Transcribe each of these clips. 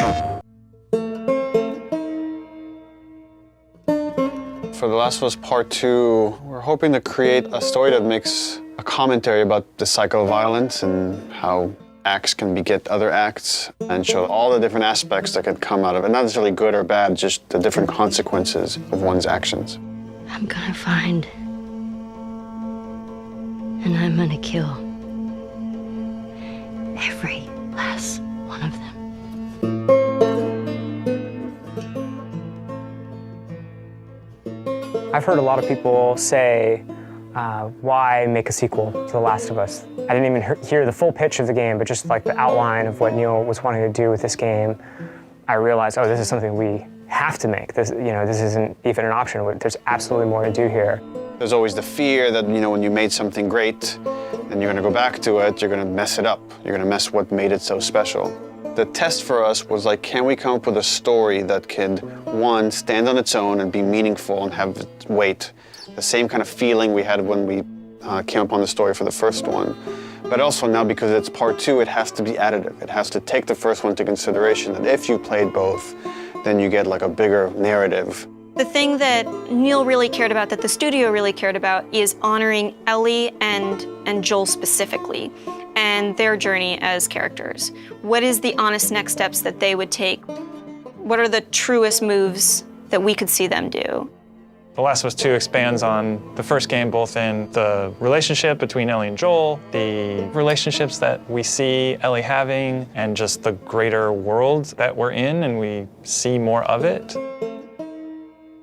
For The Last of Us Part 2, we're hoping to create a story that makes a commentary about the cycle of violence and how acts can beget other acts and show all the different aspects that could come out of it. Not necessarily good or bad, just the different consequences of one's actions. I'm gonna find, and I'm gonna kill every last one of them. I've heard a lot of people say, why make a sequel to The Last of Us? I didn't even hear the full pitch of the game, but just like the outline of what Neil was wanting to do with this game, I realized, oh, this is something we have to make. This isn't even an option. There's absolutely more to do here. There's always the fear that, when you made something great and you're gonna go back to it, you're gonna mess it up. You're gonna mess what made it so special. The test for us was like, can we come up with a story that could, one, stand on its own and be meaningful and have weight, the same kind of feeling we had when we came up on the story for the first one. But also now, because it's part 2, it has to be additive. It has to take the first one into consideration, that if you played both, then you get like a bigger narrative. The thing that Neil really cared about, that the studio really cared about, is honoring Ellie and Joel specifically, and their journey as characters. What is the honest next steps that they would take? What are the truest moves that we could see them do? The Last of Us 2 expands on the first game, both in the relationship between Ellie and Joel, the relationships that we see Ellie having, and just the greater world that we're in, and we see more of it.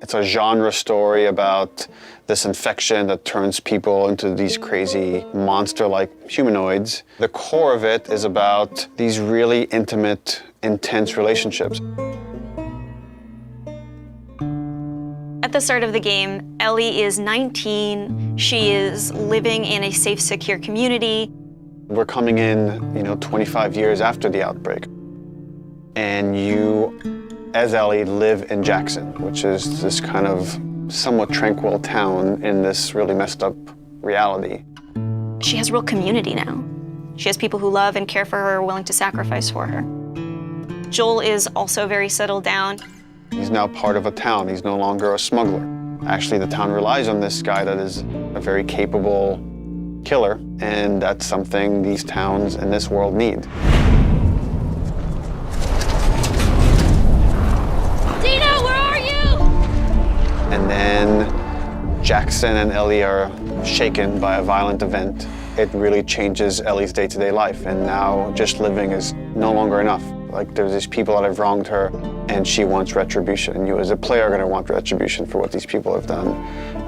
It's a genre story about this infection that turns people into these crazy monster-like humanoids. The core of it is about these really intimate, intense relationships. At the start of the game, Ellie is 19. She is living in a safe, secure community. We're coming in, 25 years after the outbreak. And you, as Ellie, live in Jackson, which is this kind of somewhat tranquil town in this really messed up reality. She has real community now. She has people who love and care for her, willing to sacrifice for her. Joel is also very settled down. He's now part of a town. He's no longer a smuggler. Actually, the town relies on this guy that is a very capable killer, and that's something these towns in this world need. Dina, where are you? And then Jackson and Ellie are shaken by a violent event. It really changes Ellie's day-to-day life, and now just living is no longer enough. Like, there's these people that have wronged her, and she wants retribution. And you as a player are gonna want retribution for what these people have done.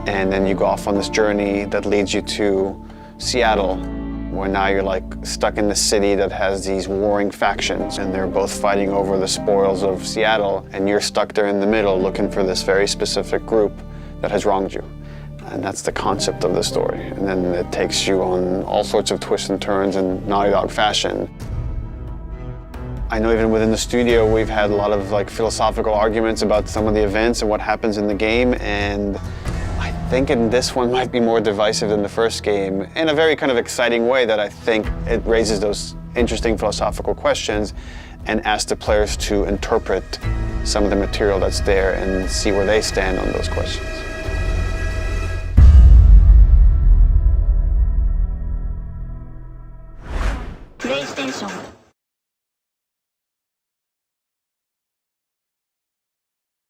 And then you go off on this journey that leads you to Seattle, where now you're like stuck in the city that has these warring factions, and they're both fighting over the spoils of Seattle, and you're stuck there in the middle looking for this very specific group that has wronged you. And that's the concept of the story. And then it takes you on all sorts of twists and turns in Naughty Dog fashion. I know even within the studio, we've had a lot of philosophical arguments about some of the events and what happens in the game, and I think in this one might be more divisive than the first game in a very kind of exciting way, that I think it raises those interesting philosophical questions and asks the players to interpret some of the material that's there and see where they stand on those questions. PlayStation